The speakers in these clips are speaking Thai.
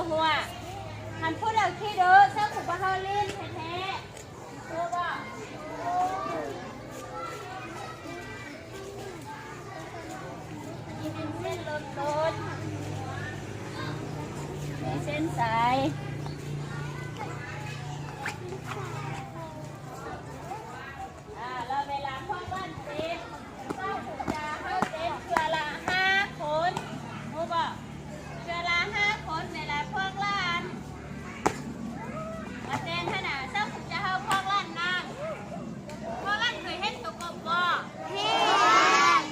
หัวหันพูดเอาขี้เด้อเจ้าขุบเฮาลิ้นแท้ๆรู้ป่ะนี่เป็นเส้นรถมีเส้นสายแล้วเวลาพ่อบ้านเต็มเจ้าขุบจะเฮาเต็มเกลือละ5 คนรู้ป่ะเกลือละ5 คนเวลาพวกล้านมาเต้นขนาดเจ้าขุบจะเฮาพวกล้านนั่งพวกล้านเคยเห็นตัวกบบ่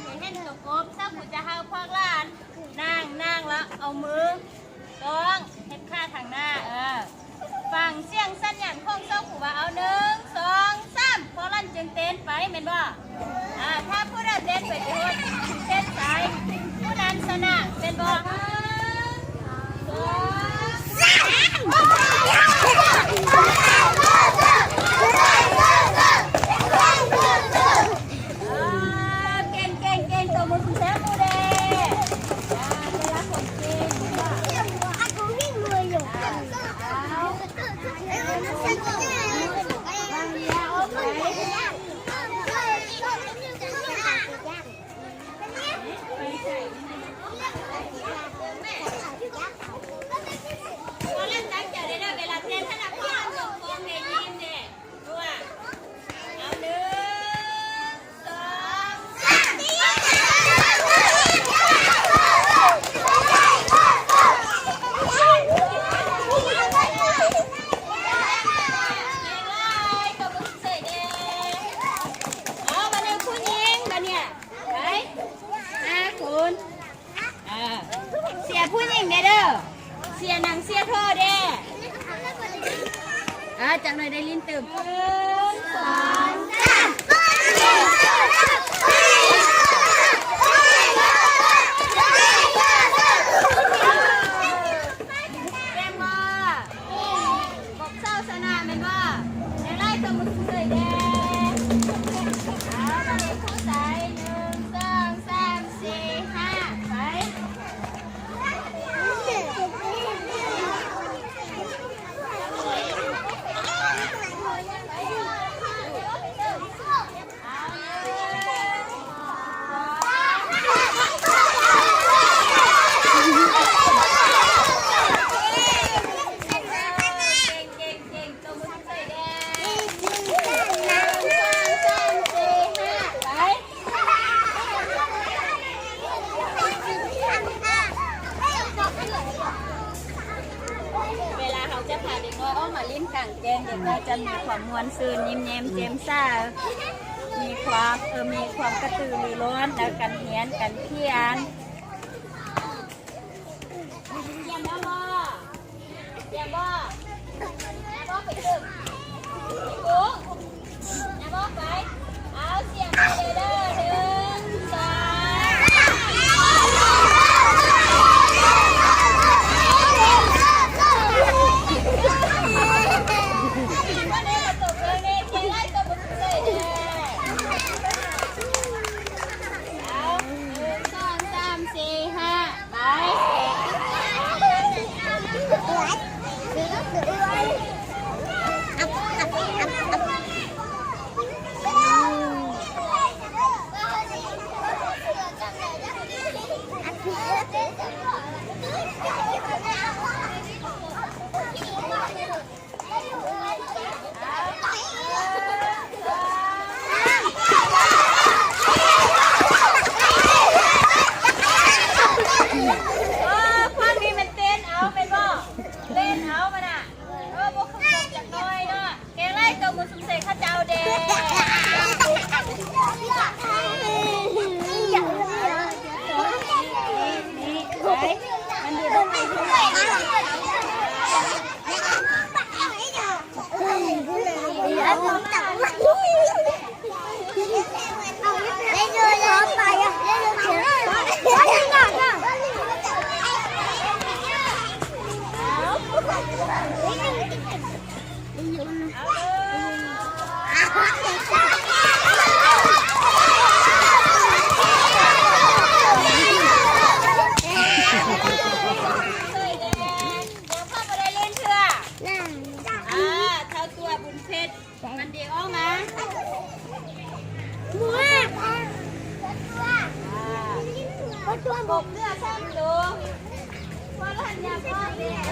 เคยเห็นตัวกบเจ้าขุบจะเฮาพวกล้านนั่งแล้วเอามือต้องเฮ็ดข้าทางหน้าฟังเสียงสั้นอย่างของเจ้าขุบว่าเอา1 2 3พวกล้านจึงเต้นไปเห็นบ่ถ้าผู้ใดเต้นไปโดนเส้นสายผู้นั้นชนะเป็นบ่เก่งตัวมือคุณแซมมูเดเวลาคนเก่งเอาวิ่งเลยอยู่เสียผู้หญิงเด้อเสียหนังเสียเธอเด้จังเลยได้ลิ้นตื่ม1 2 แกมบ่กบเศร้าสนาแม่นบ่ในไล่ตัวมึงเคยเด้มาเลยผู้ใส่1 2 3 4 5ไปมาลิ้นกลางแกงเด็กน้อยจะมีความมวลซื่นยิ้มแย้มแจ่มใสมีความกระตือรือร้นแล้วกันเฮียนกันเพียนเยี่ยมแล้วบ่เยี่ยมบ่ไปดึกปุ๊บบ่ไปเอาเสียงไปเด้อ1 2 ดูพอลั่นอย่าพ่อเด็กเ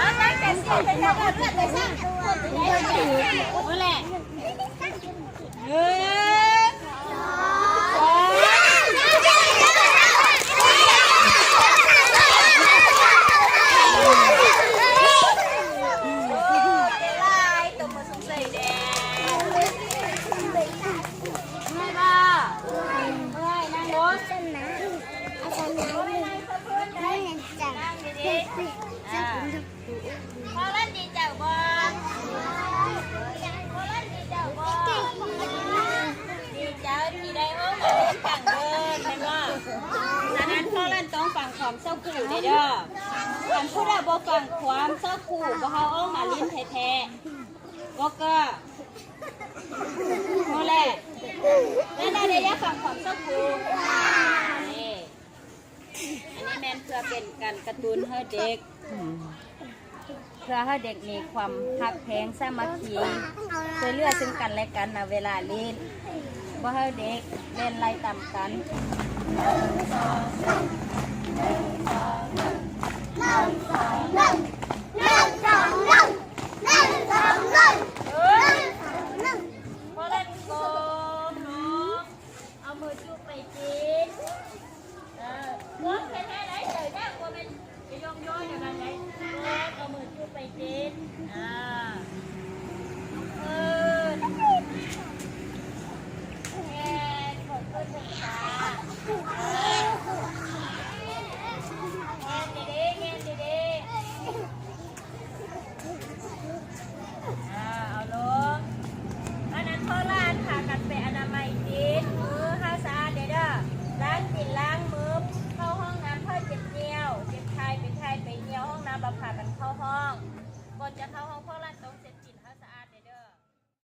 อาตั้งแต่เสียเป็นนักเลือดเลยสินั่นแหละเฮ้ยพ่อเล่นดีเจ้าบ่พ่อเล่นดีเจ้าบ่ดีเจ้าที่ได้โอ้มาเล่นต่างเดินแม่นบ่ฉะนั้นพ่อเล่นต้องฟังความเศร้าขู่เด้อคันผู้ใดบ่ฟังความเศร้าขู่บ่เฮาเอามาลิ้นแท้ๆบ่ก็นั่นแหละนั่นได้ได้ฟังความเศร้าขู่นี่อันนี้แม่นเพื่อเป็นการกระตุ้นให้เด็กเพื่อให้เด็กมีความหักแพงสามัคคีช่วยเหลือซึ่งกันและกันในเวลาเล่นว่าให้เด็กเล่นไล่ตามกัน1 2 3